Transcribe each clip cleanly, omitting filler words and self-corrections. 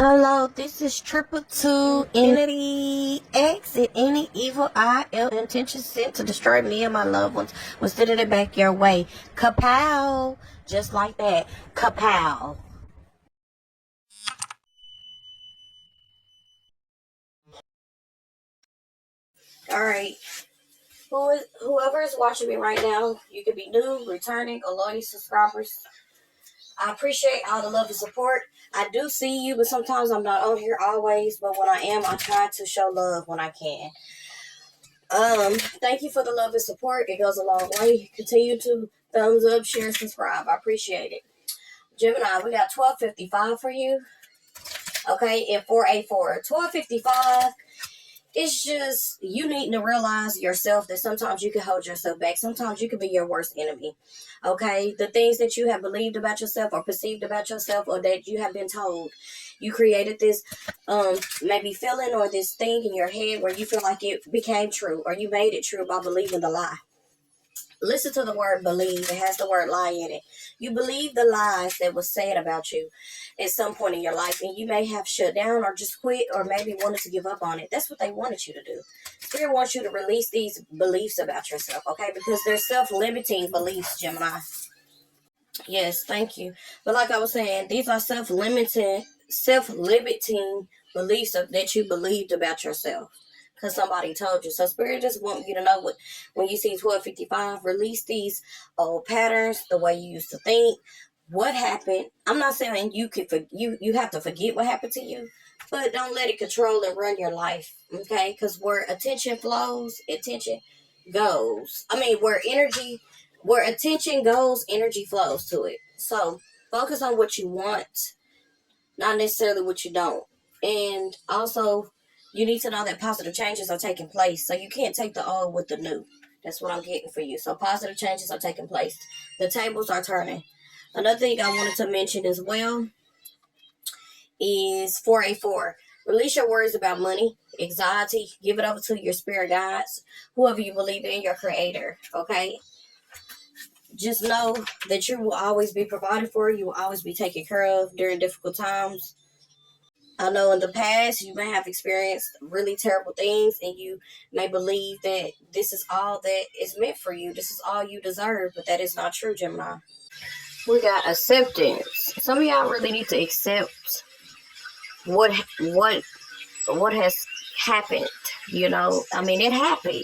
Hello, this is Triple Two Infinity. Exit any evil eye, ill intention sent to destroy me and my loved ones. Will send it back your way. Kapow! Just like that. Kapow! Alright. Whoever is watching me right now, you could be new, returning, or loyal subscribers. I appreciate all the love and support. I do see you, but sometimes I'm not on here always. But when I am, I try to show love when I can. Thank you for the love and support. It goes a long way. Continue to thumbs up, share, subscribe. I appreciate it. Gemini, we got 1255 for you. Okay, and 484. 1255. It's just you need to realize yourself that sometimes you can hold yourself back. Sometimes you can be your worst enemy. Okay, the things that you have believed about yourself or perceived about yourself or that you have been told, you created this maybe feeling or this thing in your head where you feel like it became true or you made it true by believing the lie. Listen to the word believe. It has the word lie in it. You believe the lies that was said about you at some point in your life, and you may have shut down or just quit or maybe wanted to give up on it. That's what they wanted you to do. Spirit wants you to release these beliefs about yourself, okay? Because they're self-limiting beliefs, Gemini. Yes, thank you. But like I was saying, these are self-limiting beliefs that you believed about yourself because somebody told you. So Spirit just want you to know what when you see 1255, release these old patterns, the way you used to think, what happened. I'm not saying you have to forget what happened to you, but don't let it control and run your life, okay? Because where attention flows, attention goes. Where attention goes, energy flows to it. So focus on what you want, not necessarily what you don't. And also, you need to know that positive changes are taking place. So you can't take the old with the new. That's what I'm getting for you. So positive changes are taking place. The tables are turning. Another thing I wanted to mention as well is 484. Release your worries about money, anxiety. Give it over to your spirit guides, whoever you believe in, your creator. Okay? Just know that you will always be provided for. You will always be taken care of during difficult times. I know in the past you may have experienced really terrible things and you may believe that this is all that is meant for you. This is all you deserve, but that is not true, Gemini. We got acceptance. Some of y'all really need to accept what what has happened. I mean, it happened.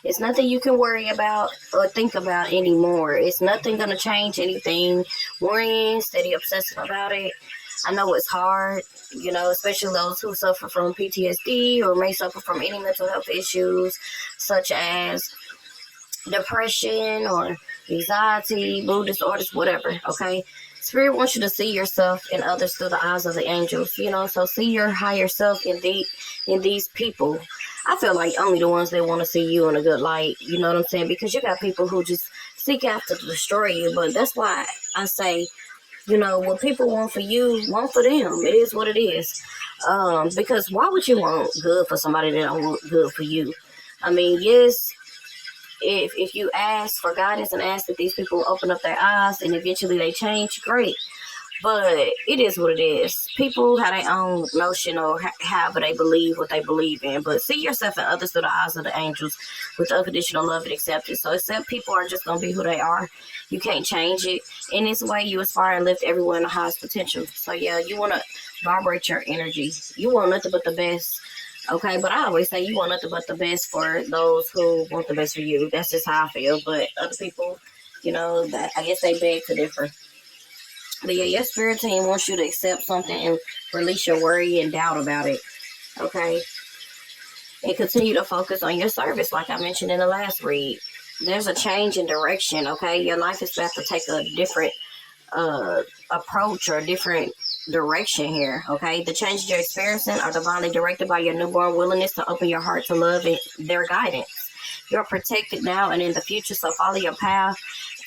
It's nothing you can worry about or think about anymore. It's nothing gonna change anything. Worrying, steady obsessing about it. I know it's hard, especially those who suffer from PTSD or may suffer from any mental health issues such as depression or anxiety, mood disorders, whatever, okay? Spirit wants you to see yourself and others through the eyes of the angels, so see your higher self in these people. I feel like only the ones that want to see you in a good light, you know what I'm saying? Because you got people who just seek after to destroy you, but that's why I say, what people want for you, want for them. It is what it is. Because why would you want good for somebody that don't want good for you? I mean, yes, if you ask for guidance and ask that these people open up their eyes and eventually they change, great. But it is what it is. People have their own notion or however they believe what they believe in. But see yourself and others through the eyes of the angels with unconditional love and acceptance. So accept people are just going to be who they are. You can't change it. In this way, you aspire and lift everyone to highest potential. So yeah, you want to vibrate your energy. You want nothing but the best. Okay, but I always say you want nothing but the best for those who want the best for you. That's just how I feel. But other people, that I guess they beg to differ. But yeah, your spirit team wants you to accept something and release your worry and doubt about it. Okay? And continue to focus on your service, like I mentioned in the last read. There's a change in direction, okay? Your life is about to take a different approach or a different direction here, okay? The changes you're experiencing are divinely directed by your newborn willingness to open your heart to love and their guidance. You're protected now and in the future, so follow your path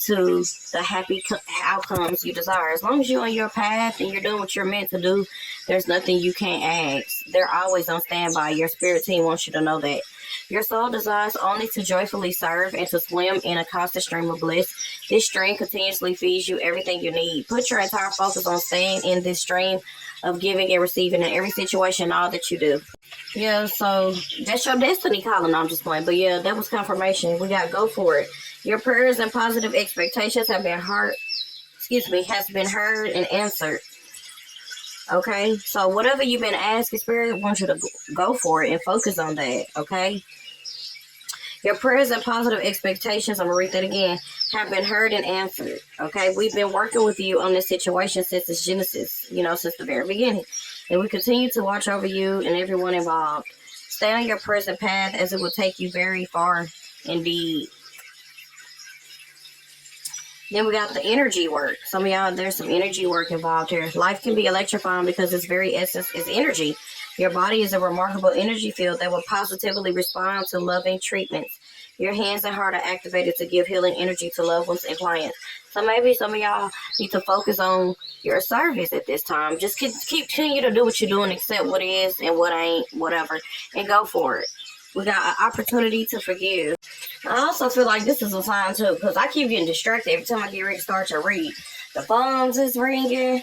to the happy outcomes you desire. As long as you're on your path and you're doing what you're meant to do, There's nothing you can't ask. They're always on standby. Your spirit team wants you to know that. Your soul desires only to joyfully serve and to swim in a constant stream of bliss. This stream continuously feeds you everything you need. Put your entire focus on staying in this stream of giving and receiving in every situation, all that you do. Yeah, so that's your destiny calling. I'm just playing. But yeah, that was confirmation. We got to go for it. Your prayers and positive expectations have been heard. Has been heard and answered. Okay, so whatever you've been asking, Spirit wants you to go for it and focus on that. Okay. Your prayers and positive expectations, I'm going to read that again, have been heard and answered. Okay, we've been working with you on this situation since its genesis, since the very beginning. And we continue to watch over you and everyone involved. Stay on your present path as it will take you very far indeed. Then we got the energy work. Some of y'all, there's some energy work involved here. Life can be electrifying because its very essence is energy. Your body is a remarkable energy field that will positively respond to loving treatments. Your hands and heart are activated to give healing energy to loved ones and clients. So maybe some of y'all need to focus on your service at this time. Just continue to do what you're doing, accept what is and what ain't, whatever, and go for it. We got an opportunity to forgive. I also feel like this is a sign too, because I keep getting distracted every time I get ready to start to read. The phones is ringing.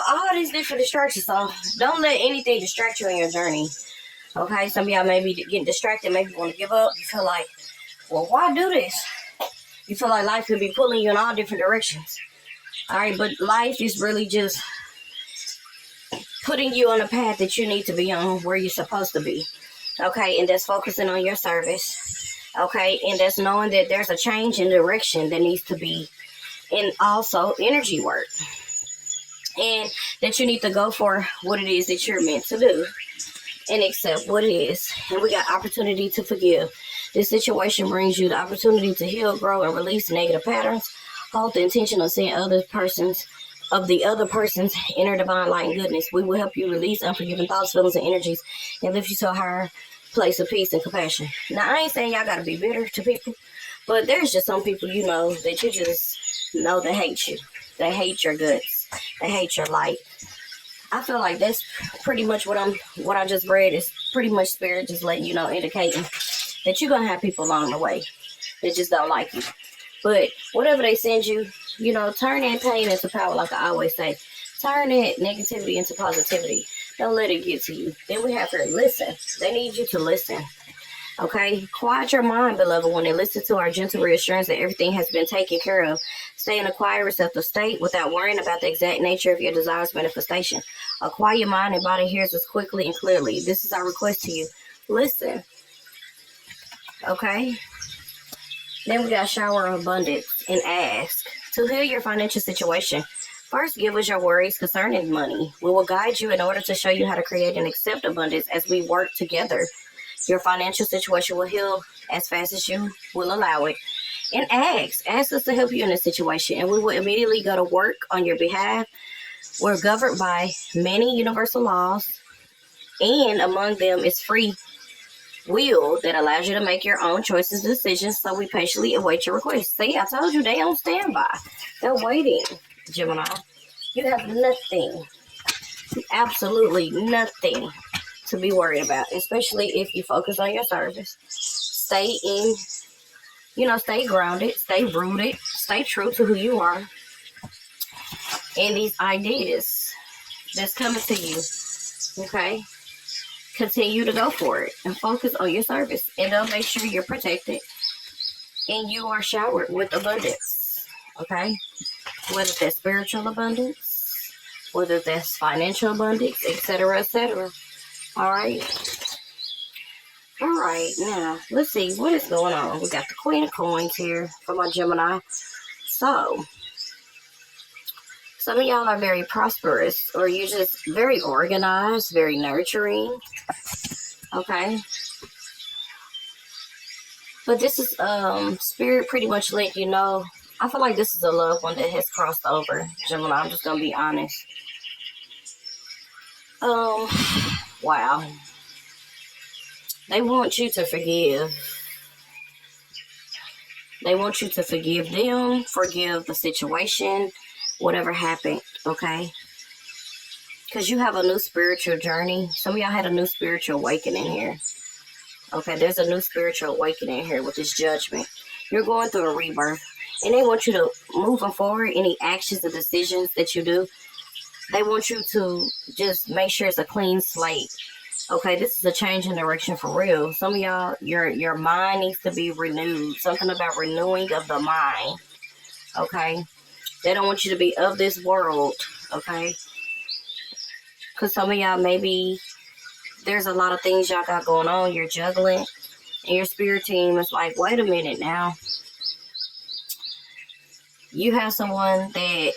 All these different distractions. So don't let anything distract you in your journey. Okay, some of y'all may be getting distracted, maybe want to give up. You feel like, well, why do this? You feel like life could be pulling you in all different directions. All right, but life is really just putting you on the path that you need to be on, where you're supposed to be. Okay, and that's focusing on your service. Okay, and that's knowing that there's a change in direction that needs to be, and also energy work. And that you need to go for what it is that you're meant to do and accept what it is. And we got opportunity to forgive. This situation brings you the opportunity to heal, grow, and release negative patterns. Hold the intention of seeing the other person's inner divine light and goodness. We will help you release unforgiving thoughts, feelings, and energies and lift you to a higher place of peace and compassion. Now, I ain't saying y'all got to be bitter to people, but there's just some people that you just know that hate you. They hate your guts. They hate your light. I feel like that's pretty much what I just read is pretty much Spirit just letting you know, indicating that you're going to have people along the way that just don't like you. But whatever they send you, turn that pain into power, like I always say. Turn that negativity into positivity. Don't let it get to you. Then we have to listen. They need you to listen. Okay? Quiet your mind, beloved one, and listen to our gentle reassurance that everything has been taken care of. Stay in a quiet, receptive state without worrying about the exact nature of your desires manifestation. A quiet mind and body hears us quickly and clearly. This is our request to you. Listen. Okay? Then we got shower of abundance and ask. To heal your financial situation, first give us your worries concerning money. We will guide you in order to show you how to create and accept abundance as we work together. Your financial situation will heal as fast as you will allow it. And ask us to help you in this situation, and we will immediately go to work on your behalf. We're governed by many universal laws, and among them is free will that allows you to make your own choices and decisions, so we patiently await your request. See, I told you they on standby. They're waiting, Gemini. You have nothing, absolutely nothing to be worried about, especially if you focus on your service. Stay grounded, stay rooted, stay true to who you are and these ideas that's coming to you. Okay? Continue to go for it and focus on your service, and they'll make sure you're protected and you are showered with abundance. Okay? Whether that's spiritual abundance, whether that's financial abundance, etc., etc. All right. All right, now, let's see what is going on. We got the Queen of Coins here for my Gemini. So, some of y'all are very prosperous, or you're just very organized, very nurturing. Okay? But this is Spirit pretty much let you know. I feel like this is a loved one that has crossed over, Gemini. I'm just going to be honest. Wow. They want you to forgive. They want you to forgive them, forgive the situation, whatever happened, okay? Because you have a new spiritual journey. Some of y'all had a new spiritual awakening here. Okay, there's a new spiritual awakening here with this judgment. You're going through a rebirth. And they want you to, moving forward, any actions or decisions that you do, they want you to just make sure it's a clean slate. Okay, this is a change in direction for real. Some of y'all, your mind needs to be renewed. Something about renewing of the mind. Okay, they don't want you to be of this world. Okay, because some of y'all, maybe there's a lot of things y'all got going on. You're juggling, and your spirit team is like, wait a minute now. You have someone that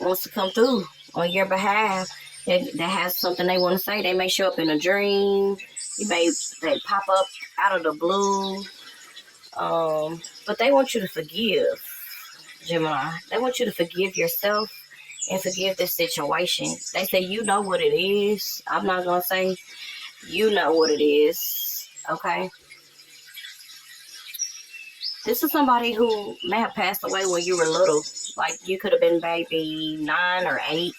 wants to come through on your behalf, that has something they want to say. They may show up in a dream. They pop up out of the blue. But they want you to forgive, Gemini. They want you to forgive yourself and forgive this situation. They say, you know what it is. I'm not going to say you know what it is. Okay? This is somebody who may have passed away when you were little. Like, you could have been maybe 9 or 8,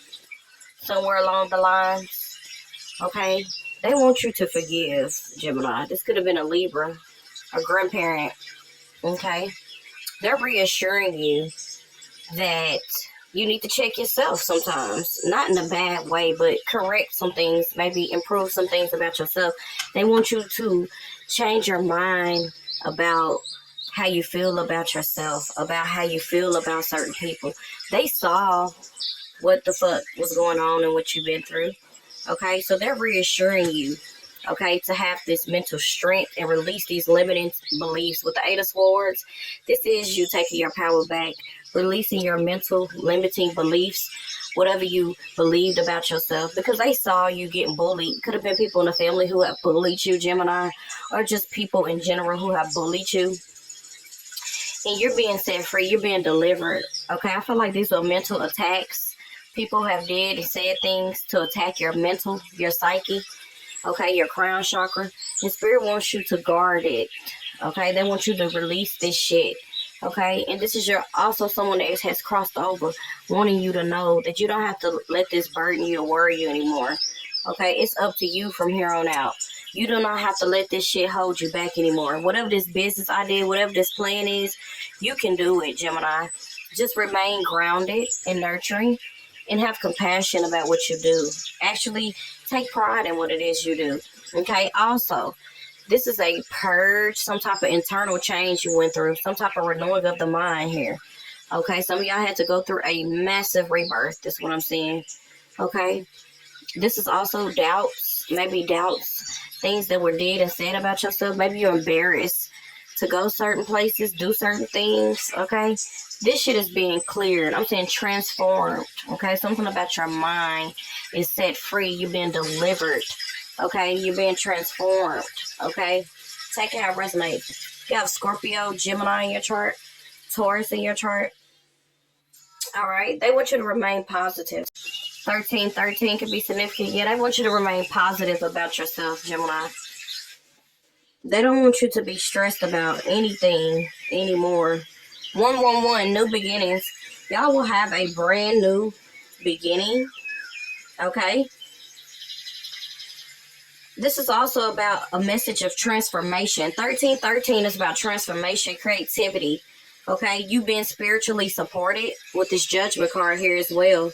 somewhere along the lines. Okay? They want you to forgive, Gemini. This could have been a Libra, a grandparent. Okay? They're reassuring you that you need to check yourself sometimes. Not in a bad way, but correct some things. Maybe improve some things about yourself. They want you to change your mind about how you feel about yourself, about how you feel about certain people. They saw what the fuck was going on and what you've been through. Okay, so they're reassuring you, okay, to have this mental strength and release these limiting beliefs. With the 8 of Swords, this is you taking your power back, releasing your mental limiting beliefs, whatever you believed about yourself, because they saw you getting bullied. Could have been people in the family who have bullied you, Gemini, or just people in general who have bullied you. And you're being set free. You're being delivered. Okay, I feel like these are mental attacks. People have did and said things to attack your mental, your psyche. Okay, your crown chakra. And Spirit wants you to guard it. Okay, they want you to release this shit. Okay, and this is also someone that has crossed over, wanting you to know that you don't have to let this burden you or worry you anymore. Okay, it's up to you from here on out. You do not have to let this shit hold you back anymore. Whatever this business idea, whatever this plan is, you can do it, Gemini. Just remain grounded and nurturing and have compassion about what you do. Actually, take pride in what it is you do. Okay, also, this is a purge, some type of internal change you went through, some type of renewing of the mind here. Okay, some of y'all had to go through a massive rebirth. That's what I'm saying. Okay, this is also doubts, maybe doubts, things that were did and said about yourself. Maybe you're embarrassed to go certain places, do certain things. Okay, this shit is being cleared. I'm saying transformed. Okay, something about your mind is set free. You're being delivered. Okay, you're being transformed. Okay, take it how it resonates. You have Scorpio, Gemini in your chart, Taurus in your chart. All right, they want you to remain positive. 1313 could be significant. Yeah, they want you to remain positive about yourself, Gemini. They don't want you to be stressed about anything anymore. 111, new beginnings. Y'all will have a brand new beginning. Okay? This is also about a message of transformation. 1313 is about transformation, creativity. Okay? You've been spiritually supported with this judgment card here as well.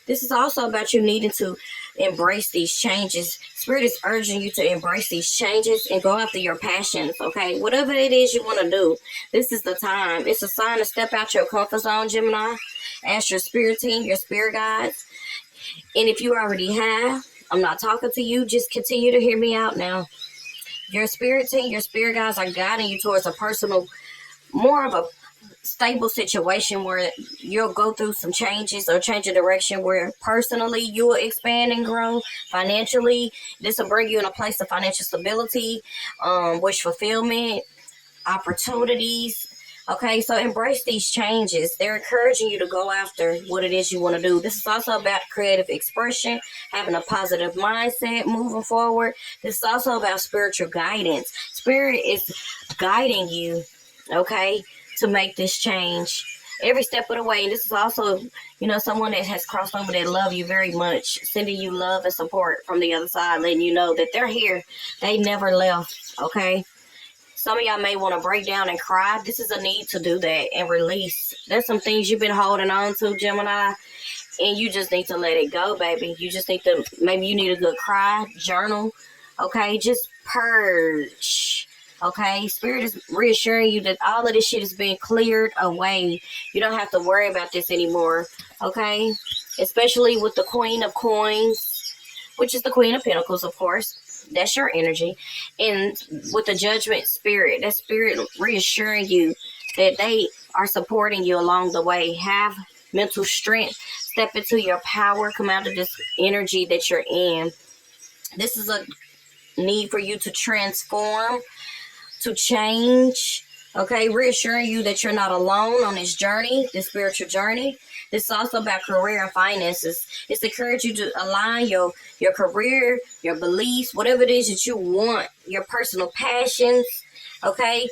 This is also about you needing to embrace these changes. Spirit is urging you to embrace these changes and go after your passions, okay? Whatever it is you want to do, this is the time. It's a sign to step out your comfort zone, Gemini. Ask your spirit team, your spirit guides. And if you already have, I'm not talking to you. Just continue to hear me out now. Your spirit team, your spirit guides are guiding you towards a personal, more of a stable situation where you'll go through some changes or change of direction where personally you will expand and grow. Financially, this will bring you in a place of financial stability, wish fulfillment, opportunities. Okay, so embrace these changes. They're encouraging you to go after what it is you want to do. This is also about creative expression, having a positive mindset, moving forward. This is also about spiritual guidance. Spirit is guiding you, okay, to make this change every step of the way. And this is also, you know, someone that has crossed over that love you very much, sending you love and support from the other side, letting you know that they're here. They never left, okay? Some of y'all may want to break down and cry. This is a need to do that and release. There's some things you've been holding on to, Gemini, and you just need to let it go, baby. You just need to, maybe you need a good cry, journal, okay? Just purge, okay? Spirit is reassuring you that all of this shit is being cleared away. You don't have to worry about this anymore, okay? Especially with the Queen of Coins, which is the Queen of Pentacles, of course. That's your energy. And with the Judgment Spirit, that spirit reassuring you that they are supporting you along the way. Have mental strength. Step into your power. Come out of this energy that you're in. This is a need for you to transform, to change. Okay, reassuring you that you're not alone on this journey, this spiritual journey. This is also about career and finances. It's to encourage you to align your career, your beliefs, whatever it is that you want, your personal passions, okay?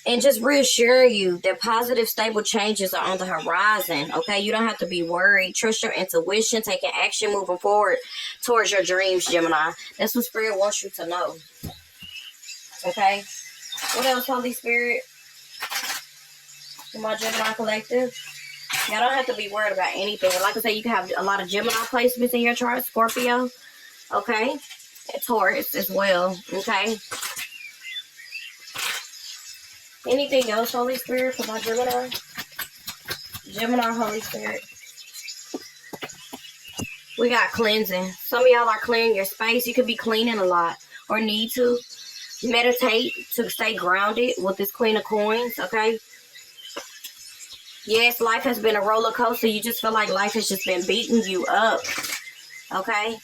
And just reassure you that positive, stable changes are on the horizon, okay? You don't have to be worried. Trust your intuition, taking action, moving forward towards your dreams, Gemini. That's what Spirit wants you to know, okay? What else, Holy Spirit? For my Gemini collective? Y'all don't have to be worried about anything. Like I said, you can have a lot of Gemini placements in your chart, Scorpio, okay? And Taurus as well, okay? Anything else, Holy Spirit, for my Gemini? Gemini, Holy Spirit. We got cleansing. Some of y'all are clearing your space. You could be cleaning a lot or need to. Meditate to stay grounded with this Queen of Coins, okay? Yes, life has been a roller coaster. You just feel like life has just been beating you up, okay?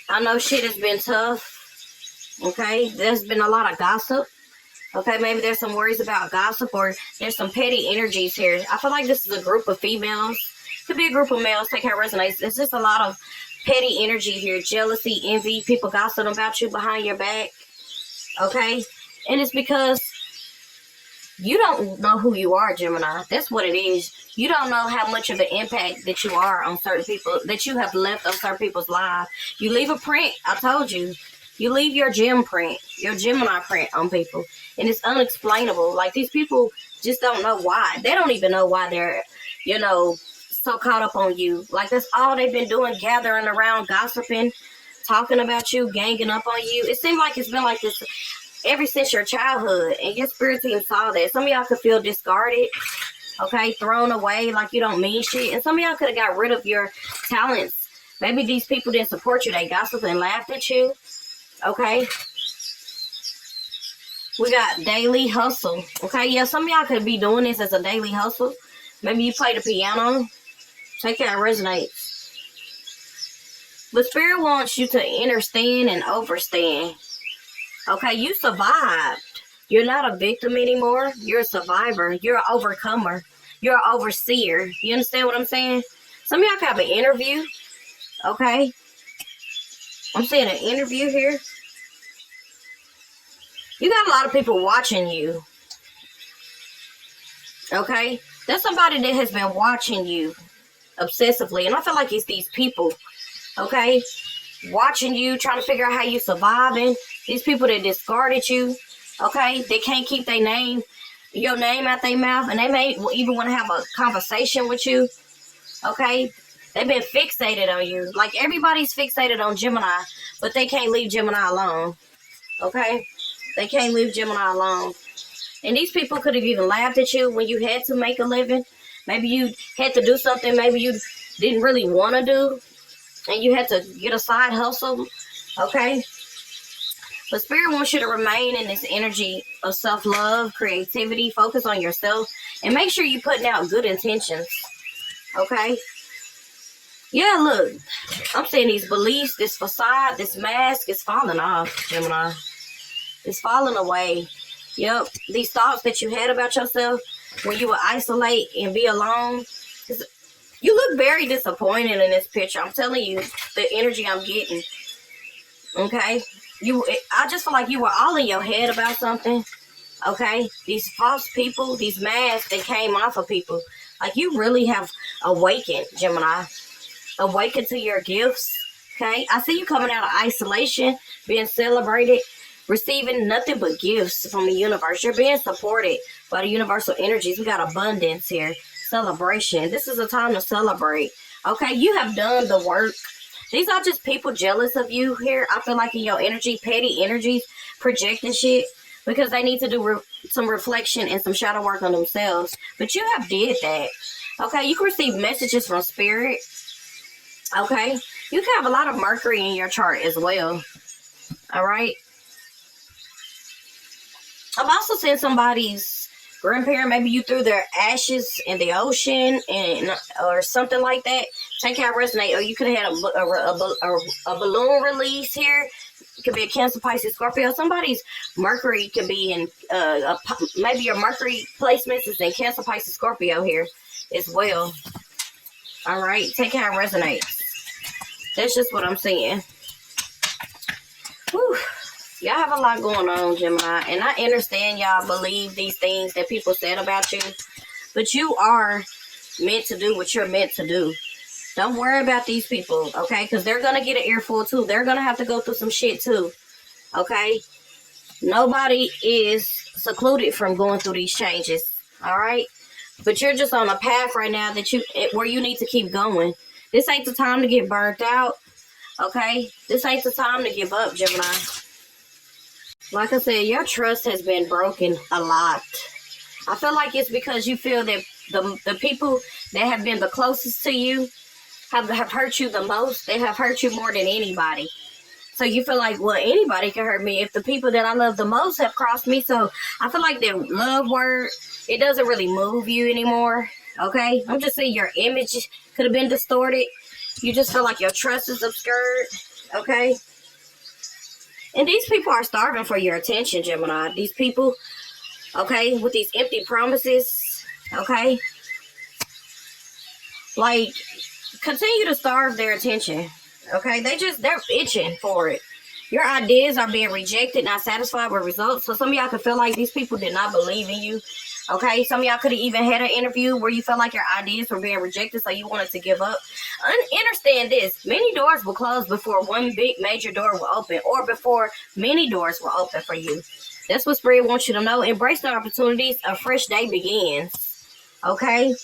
I know shit has been tough, okay? There's been a lot of gossip, okay? Maybe there's some worries about gossip or there's some petty energies here. I feel like this is a group of females. Could be a group of males. Take how it resonates. There's just a lot of petty energy here. Jealousy, envy, people gossiping about you behind your back, okay? And it's because you don't know who you are, Gemini. That's what it is. You don't know how much of an impact that you are on certain people, that you have left on certain people's lives. You leave a print. I told you. You leave your gem print, your Gemini print on people. And it's unexplainable. Like, these people just don't know why. They don't even know why they're, you know, so caught up on you. Like, that's all they've been doing, gathering around, gossiping, talking about you, ganging up on you. It seems like it's been like this ever since your childhood, and your spirit team saw that. Some of y'all could feel discarded, okay, thrown away, like you don't mean shit. And some of y'all could have got rid of your talents. Maybe these people didn't support you. They gossiped and laughed at you, okay? We got daily hustle, okay? Yeah, some of y'all could be doing this as a daily hustle. Maybe you play the piano. Take care, it resonates. But Spirit wants you to understand and overstand. Okay, you survived. You're not a victim anymore. You're a survivor. You're an overcomer. You're an overseer. You understand what I'm saying? Some of y'all can have an interview. Okay? I'm seeing an interview here. You got a lot of people watching you. Okay? There's somebody that has been watching you obsessively. And I feel like it's these people. Okay? Watching you, trying to figure out how you surviving. These people that discarded you, okay? They can't keep their name, your name out their mouth, and they may even want to have a conversation with you, okay? They've been fixated on you. Like, everybody's fixated on Gemini, but they can't leave Gemini alone, okay? They can't leave Gemini alone. And these people could have even laughed at you when you had to make a living. Maybe you had to do something maybe you didn't really want to do, and you had to get a side hustle, okay? But Spirit wants you to remain in this energy of self-love, creativity, focus on yourself, and make sure you're putting out good intentions, okay? Yeah, look, I'm saying these beliefs, this facade, this mask is falling off, Gemini. It's falling away. Yep, these thoughts that you had about yourself when you would isolate and be alone, you look very disappointed in this picture. I'm telling you, the energy I'm getting, okay? I just feel like you were all in your head about something, Okay? These false people, these masks that came off of people. Like, you really have awakened, Gemini. Awakened to your gifts. Okay? I see you coming out of isolation, being celebrated, receiving nothing but gifts from the universe. You're being supported by the universal energies. We got abundance here. Celebration. This is a time to celebrate. Okay? You have done the work. These are just people jealous of you here. I feel like in your energy, petty energies, projecting shit, because they need to do some reflection and some shadow work on themselves. But you have did that. Okay, you can receive messages from spirit. Okay, you can have a lot of Mercury in your chart as well. All right. I'm also seeing somebody's grandparent. Maybe you threw their ashes in the ocean and or something like that. Take how resonate. Or you could have had a balloon release here. It could be a Cancer, Pisces, Scorpio. Somebody's Mercury could be in, maybe your Mercury placements is in Cancer, Pisces, Scorpio here as well. All right, take how it resonates. That's just what I'm seeing. Whew. Y'all have a lot going on, Gemini. And I understand y'all believe these things that people said about you. But you are meant to do what you're meant to do. Don't worry about these people, okay? Because they're going to get an earful, too. They're going to have to go through some shit, too. Okay? Nobody is secluded from going through these changes, all right? But you're just on a path right now that where you need to keep going. This ain't the time to get burnt out, okay? This ain't the time to give up, Gemini. Like I said, your trust has been broken a lot. I feel like it's because you feel that the people that have been the closest to you have hurt you the most. They have hurt you more than anybody. So you feel like, well, anybody can hurt me if the people that I love the most have crossed me. So I feel like that love word, it doesn't really move you anymore. Okay? I'm just saying your image could have been distorted. You just feel like your trust is obscured. Okay? And these people are starving for your attention, Gemini. These people, okay, with these empty promises, okay? Like, continue to starve their attention, okay? They're itching for it. Your ideas are being rejected, not satisfied with results. So some of y'all could feel like these people did not believe in you, okay? Some of y'all could have even had an interview where you felt like your ideas were being rejected, so you wanted to give up. Understand this. Many doors will close before one big major door will open, or before many doors will open for you. That's what Spirit wants you to know. Embrace the opportunities. A fresh day begins, okay?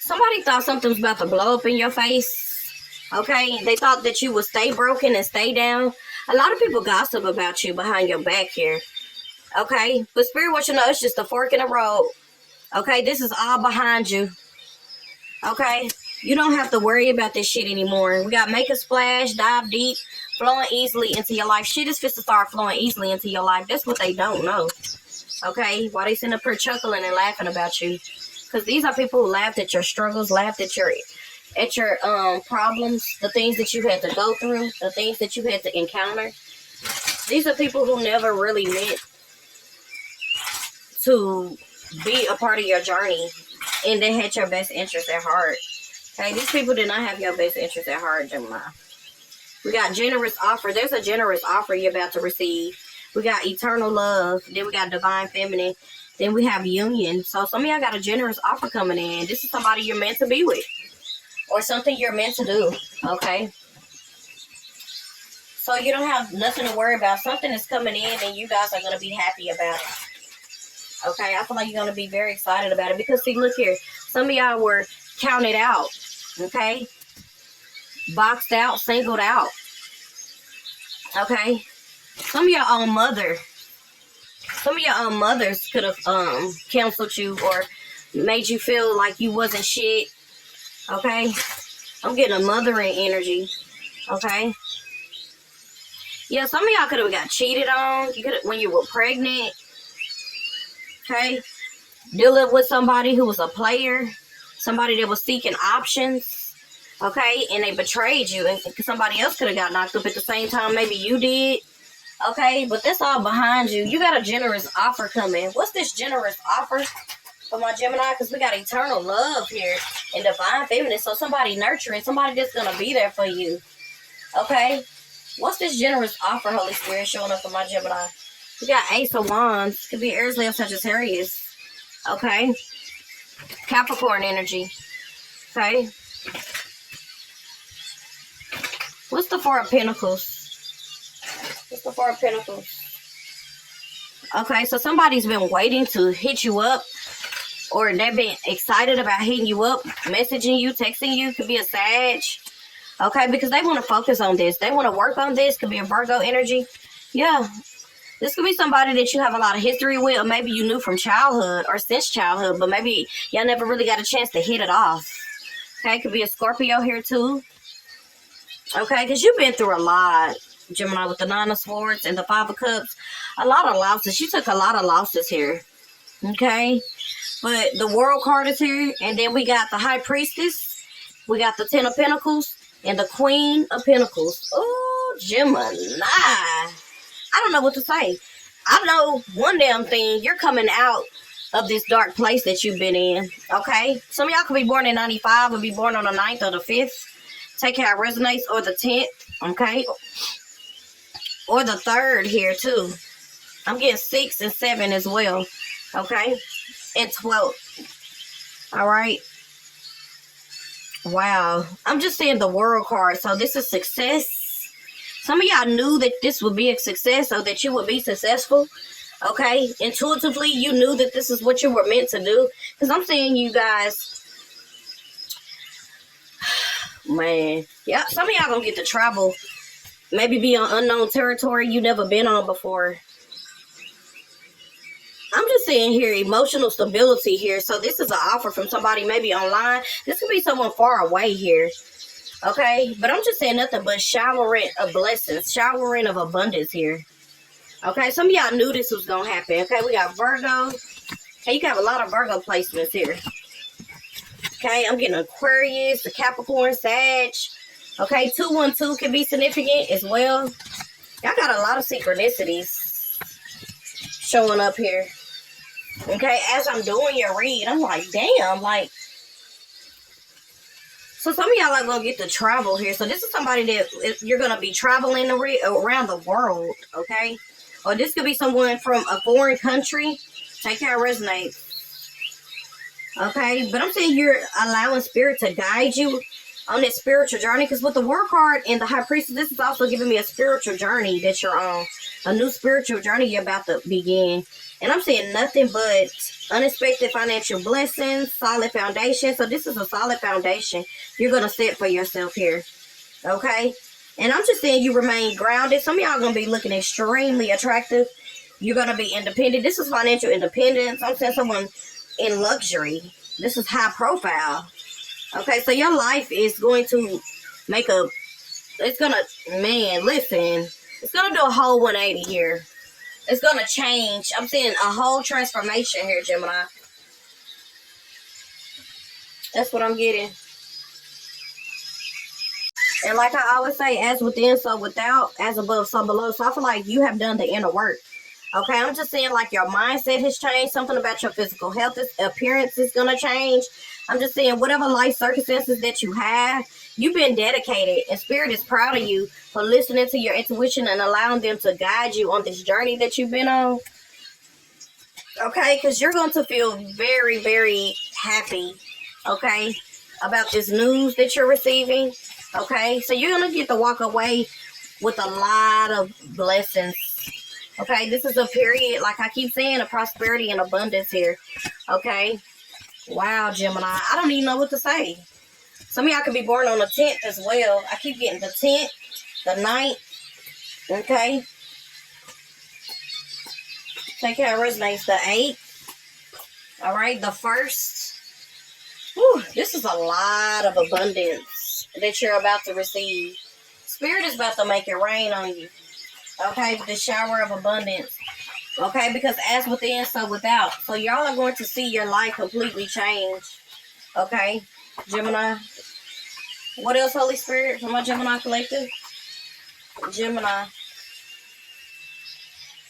Somebody thought something was about to blow up in your face, okay? They thought that you would stay broken and stay down. A lot of people gossip about you behind your back here, okay? But Spirit wants you to know it's just a fork in the road, okay? This is all behind you, okay? You don't have to worry about this shit anymore. We got make a splash, dive deep, flowing easily into your life. Shit is fit to start flowing easily into your life. That's what they don't know, okay? Why they sitting up here chuckling and laughing about you? Because these are people who laughed at your struggles, laughed at your problems, the things that you had to go through, the things that you had to encounter. These are people who never really meant to be a part of your journey, and they had your best interest at heart. Okay, these people did not have your best interest at heart, Gemini. We got generous offer. There's a generous offer you're about to receive. We got eternal love. Then we got divine feminine. Then we have union. So some of y'all got a generous offer coming in. This is somebody you're meant to be with. Or something you're meant to do. Okay? So you don't have nothing to worry about. Something is coming in and you guys are going to be happy about it. Okay? I feel like you're going to be very excited about it. Because see, look here. Some of y'all were counted out. Okay? Boxed out, singled out. Okay? Some of your own mother. Some of your own mothers could have counseled you or made you feel like you wasn't shit. Okay? I'm getting a mothering energy. Okay? Yeah, some of y'all could have got cheated on. You could when you were pregnant. Okay? Dealing with somebody who was a player. Somebody that was seeking options. Okay? And they betrayed you. And somebody else could have got knocked up at the same time. Maybe you did. Okay, but that's all behind you. You got a generous offer coming. What's this generous offer for my Gemini? Because we got eternal love here and divine feminine. So somebody nurturing, somebody that's going to be there for you. Okay, what's this generous offer, Holy Spirit, showing up for my Gemini? We got Ace of Wands. Could be Aries, Leo, Sagittarius. Okay. Capricorn energy. Okay. What's the Four of Pentacles? What's the Four of Pentacles? Okay, so somebody's been waiting to hit you up, or they've been excited about hitting you up, messaging you, texting you. Could be a Sag. Okay, because they want to focus on this. They want to work on this. Could be a Virgo energy. Yeah. This could be somebody that you have a lot of history with, or maybe you knew from childhood or since childhood, but maybe y'all never really got a chance to hit it off. Okay, could be a Scorpio here too. Okay, because you've been through a lot, Gemini, with the Nine of Swords and the Five of Cups. A lot of losses. You took a lot of losses here. Okay, but the World card is here, and then we got the High Priestess. We got the Ten of Pentacles and the Queen of Pentacles. Oh, Gemini. I don't know what to say. I know one damn thing. You're coming out of this dark place that you've been in. Okay? Some of y'all could be born in 95 or be born on the 9th or the 5th. Take how it resonates. Or the 10th. Okay? Or the 3rd here too. I'm getting 6 and 7 as well. Okay? And 12. Alright? Wow. I'm just seeing the World card. So this is success. Some of y'all knew that this would be a success, or that you would be successful. Okay? Intuitively, you knew that this is what you were meant to do. Because I'm seeing you guys, man. Yeah, some of y'all gonna get to travel. Maybe be on unknown territory you never been on before. I'm just saying here, emotional stability here. So this is an offer from somebody maybe online. This could be someone far away here. Okay, but I'm just saying nothing but showering of blessings, showering of abundance here. Okay, some of y'all knew this was going to happen. Okay, we got Virgo. Okay, you can have a lot of Virgo placements here. Okay, I'm getting Aquarius, the Capricorn, Sag. Okay, 212 can be significant as well. Y'all got a lot of synchronicities showing up here. Okay, as I'm doing your read, I'm like, damn, like, so some of y'all are going to get to travel here. So this is somebody that you're going to be traveling around the world, okay? Or this could be someone from a foreign country. Take how it resonates. Okay? But I'm saying you're allowing Spirit to guide you on this spiritual journey. Because with the World card and the High Priestess, this is also giving me a spiritual journey that you're on. A new spiritual journey you're about to begin. And I'm saying nothing but unexpected financial blessings, solid foundation. So this is a solid foundation you're going to set for yourself here. Okay? And I'm just saying you remain grounded. Some of y'all are going to be looking extremely attractive. You're going to be independent. This is financial independence. I'm saying someone in luxury. This is high profile. Okay? So your life is going to make a... It's going to... Man, listen. It's going to do a whole 180 here. It's going to change. I'm seeing a whole transformation here, Gemini. That's what I'm getting. And like I always say, as within, so without, as above, so below. So I feel like you have done the inner work. Okay, I'm just saying like your mindset has changed. Something about your physical health, appearance is going to change. I'm just saying whatever life circumstances that you have, you've been dedicated. And Spirit is proud of you for listening to your intuition and allowing them to guide you on this journey that you've been on. Okay, because you're going to feel very, very happy, okay, about this news that you're receiving. Okay, so you're going to get to walk away with a lot of blessings. Okay, this is a period, like I keep saying, of prosperity and abundance here. Okay, wow, Gemini. I don't even know what to say. Some of y'all could be born on the 10th as well. I keep getting the 10th, the 9th. Okay. Take how it resonates. The 8th. All right, the 1st. Whew, this is a lot of abundance that you're about to receive. Spirit is about to make it rain on you. Okay, the shower of abundance. Okay, because as within, so without. So y'all are going to see your life completely change. Okay, Gemini. What else, Holy Spirit, from my Gemini collective? Gemini.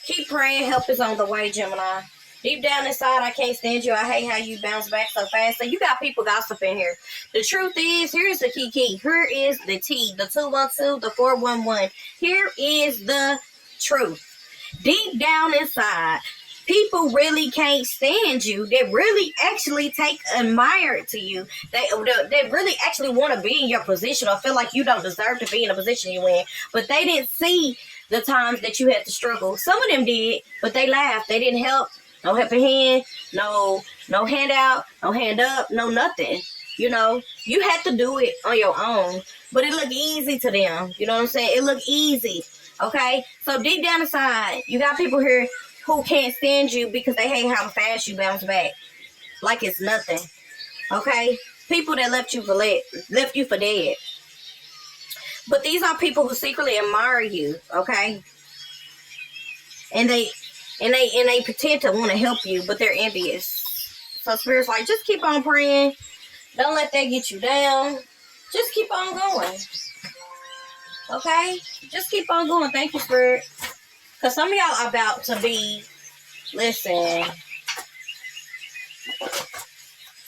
Keep praying. Help is on the way, Gemini. Deep down inside, I can't stand you. I hate how you bounce back so fast. So you got people gossiping here. The truth is, here's the key. Here is the T, the 212, the 411. Here is the truth. Deep down inside, people really can't stand you. They really actually admire to you. They really actually want to be in your position or feel like you don't deserve to be in a position you in. But they didn't see the times that you had to struggle. Some of them did, but they laughed. They didn't help. No helping hand, no handout, no hand up, no nothing. You know, you had to do it on your own, but it looked easy to them. You know what I'm saying? It looked easy. Okay, so deep down inside, you got people here who can't stand you because they hate how fast you bounce back, like it's nothing. Okay, people that left you for dead. But these are people who secretly admire you. Okay, and they pretend to want to help you, but they're envious. So Spirit's like, just keep on praying. Don't let that get you down. Just keep on going. Okay? Just keep on going. Thank you, Spirit. Because some of y'all are about to be, listen.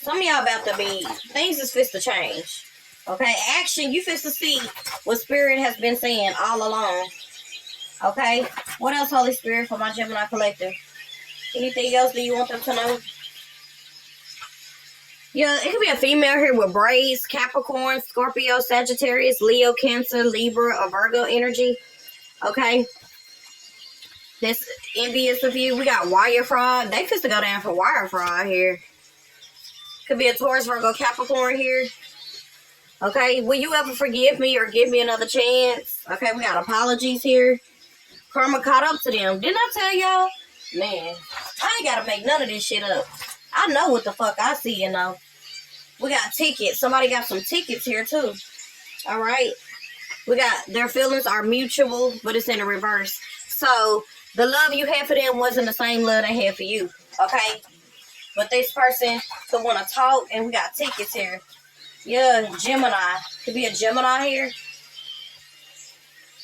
Some of y'all about to be, things is fixed to change. Okay? Action, you fixed to see what Spirit has been saying all along. Okay? What else, Holy Spirit, for my Gemini collective? Anything else that you want them to know? Yeah, it could be a female here with braids, Capricorn, Scorpio, Sagittarius, Leo, Cancer, Libra, or Virgo energy. Okay? That's envious of you. We got wire fraud. They supposed to go down for wire fraud here. Could be a Taurus, Virgo, Capricorn here. Okay? Will you ever forgive me or give me another chance? Okay, we got apologies here. Karma caught up to them. Didn't I tell y'all? Man, I ain't got to make none of this shit up. I know what the fuck I see, you know. We got tickets. Somebody got some tickets here, too. All right. We got their feelings are mutual, but it's in a reverse. So, the love you had for them wasn't the same love they had for you. Okay? But this person could want to talk, and we got tickets here. Yeah, Gemini. Could be a Gemini here.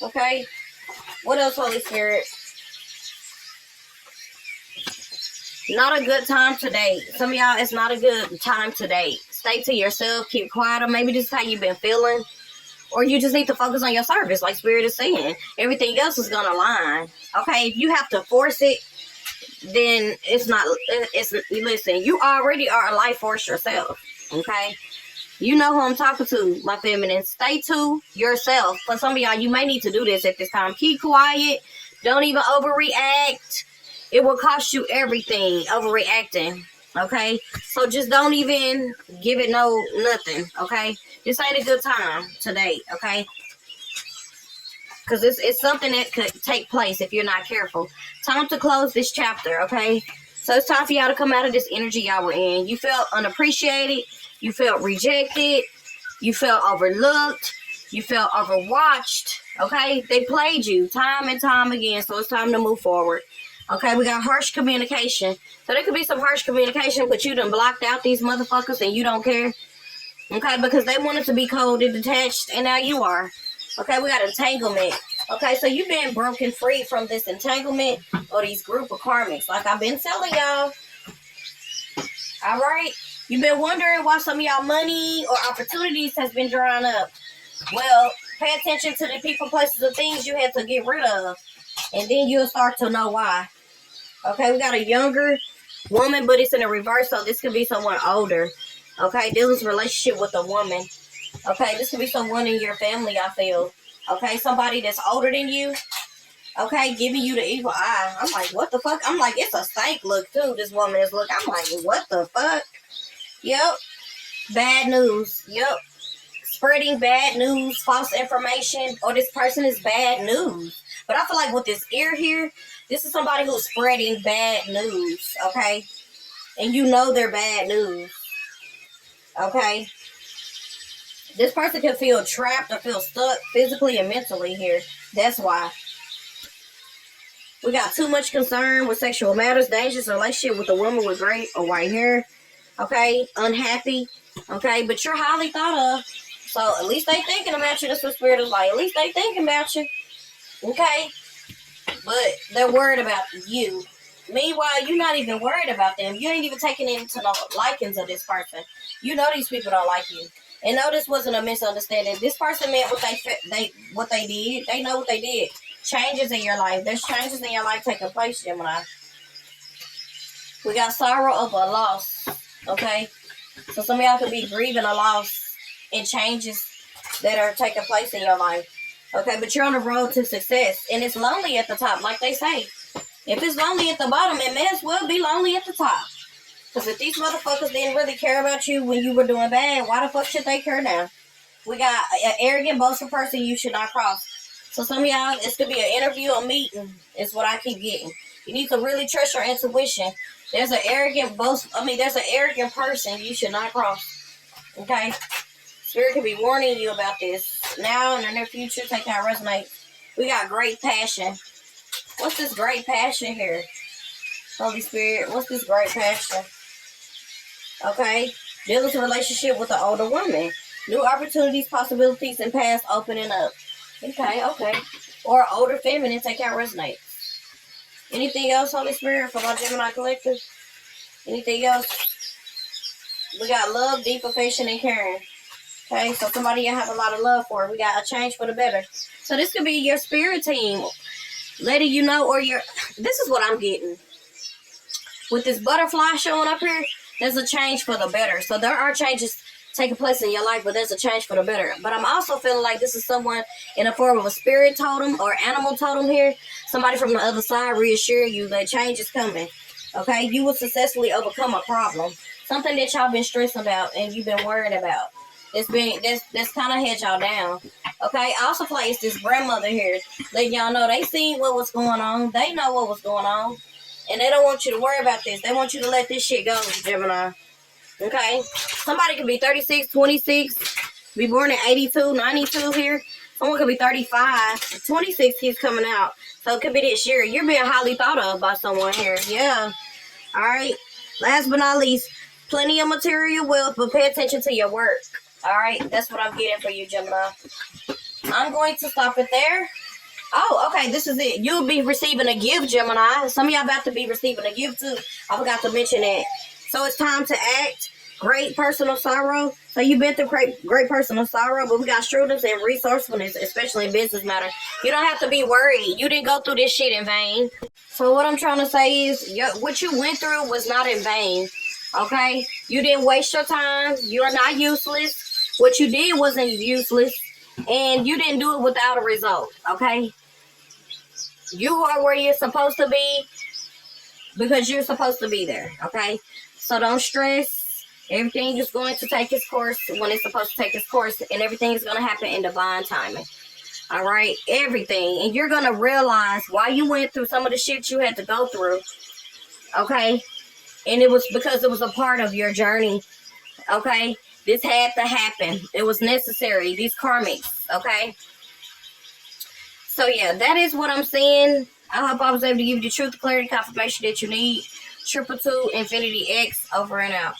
Okay? What else, Holy Spirit? Not a good time to date. Some of y'all, it's not a good time to date. Stay to yourself. Keep quiet. Or maybe this is how you've been feeling. Or you just need to focus on your service, like Spirit is saying. Everything else is going to align. Okay? If you have to force it, then it's not. Listen, you already are a life force yourself. Okay? You know who I'm talking to, my feminine. Stay to yourself. For some of y'all, you may need to do this at this time. Keep quiet. Don't even overreact. It will cost you everything, overreacting, okay? So just don't even give it nothing, okay? This ain't a good time today, okay? Because it's something that could take place if you're not careful. Time to close this chapter, okay? So it's time for y'all to come out of this energy y'all were in. You felt unappreciated. You felt rejected. You felt overlooked. You felt overwatched, okay? They played you time and time again, so it's time to move forward. Okay, we got harsh communication. So there could be some harsh communication, but you done blocked out these motherfuckers and you don't care. Okay, because they wanted to be cold and detached, and now you are. Okay, we got entanglement. Okay, so you've been broken free from this entanglement or these group of karmics. Like I've been telling y'all. All right? You've been wondering why some of y'all money or opportunities has been drying up. Well, pay attention to the people, places, and things you had to get rid of. And then you'll start to know why. Okay, we got a younger woman, but it's in a reverse, so this could be someone older. Okay, this is a relationship with a woman. Okay, this could be someone in your family, I feel. Okay, somebody that's older than you. Okay, giving you the evil eye. I'm like, what the fuck? I'm like, it's a stank look, too, this woman is look. I'm like, what the fuck? Yep. Bad news. Yep. Spreading bad news, false information, or this person is bad news. But I feel like with this ear here, this is somebody who's spreading bad news, okay? And you know they're bad news, okay? This person can feel trapped or feel stuck physically and mentally here. That's why. We got too much concern with sexual matters, dangerous relationship with a woman with gray or white hair, okay? Unhappy, okay? But you're highly thought of. So at least they thinking about you. That's what Spirit is like. At least they thinking about you. Okay? But they're worried about you. Meanwhile, you're not even worried about them. You ain't even taking into no likings of this person. You know these people don't like you. And no, this wasn't a misunderstanding. This person meant what they did. They know what they did. Changes in your life. There's changes in your life taking place, Gemini. We got sorrow over a loss. Okay? So some of y'all could be grieving a loss and changes that are taking place in your life. Okay, but you're on the road to success. And it's lonely at the top, like they say. If it's lonely at the bottom, it may as well be lonely at the top. Because if these motherfuckers didn't really care about you when you were doing bad, why the fuck should they care now? We got an arrogant, boastful person you should not cross. So some of y'all, this could be an interview or meeting. Is what I keep getting. You need to really trust your intuition. There's an arrogant there's an arrogant person you should not cross. Okay? Spirit could be warning you about this. Now in the near future, take how it resonates. We got great passion. What's this great passion here? Holy Spirit, what's this great passion? Okay? Dealing with a relationship with an older woman. New opportunities, possibilities, and paths opening up. Okay. Or older feminine, take how it resonates. Anything else, Holy Spirit, for my Gemini collective? Anything else? We got love, deep affection, and caring. Okay, so somebody you have a lot of love for. We got a change for the better. So this could be your spirit team letting you know, or this is what I'm getting. With this butterfly showing up here, there's a change for the better. So there are changes taking place in your life, but there's a change for the better. But I'm also feeling like this is someone in the form of a spirit totem or animal totem here. Somebody from the other side reassure you that change is coming. Okay, you will successfully overcome a problem. Something that y'all been stressed about and you've been worried about. That's kind of had y'all down. Okay, I also feel like it's this grandmother here letting y'all know they seen what was going on. They know what was going on. And they don't want you to worry about this. They want you to let this shit go, Gemini. Okay? Somebody could be 36, 26, be born in 82, 92 here. Someone could be 35. 26 keeps coming out. So it could be this year. You're being highly thought of by someone here. Yeah. All right. Last but not least, plenty of material wealth, but pay attention to your work. All right. That's what I'm getting for you, Gemini. I'm going to stop it there. Oh, okay, this is it. You'll be receiving a gift, Gemini. Some of y'all about to be receiving a gift, too. I forgot to mention that. So it's time to act. Great personal sorrow. So you've been through great personal sorrow, but we got shrewdness and resourcefulness, especially in business matter. You don't have to be worried. You didn't go through this shit in vain. So what I'm trying to say is what you went through was not in vain, okay? You didn't waste your time. You're not useless. What you did wasn't useless, and you didn't do it without a result, okay? You are where you're supposed to be because you're supposed to be there, okay? So don't stress. Everything is going to take its course when it's supposed to take its course, and everything is going to happen in divine timing, all right? Everything. And you're going to realize why you went through some of the shit you had to go through, okay? And it was because it was a part of your journey, okay? This had to happen. It was necessary. These karmics, okay? So, yeah, that is what I'm saying. I hope I was able to give you the truth, clarity, confirmation that you need. 222 Infinity X, over and out.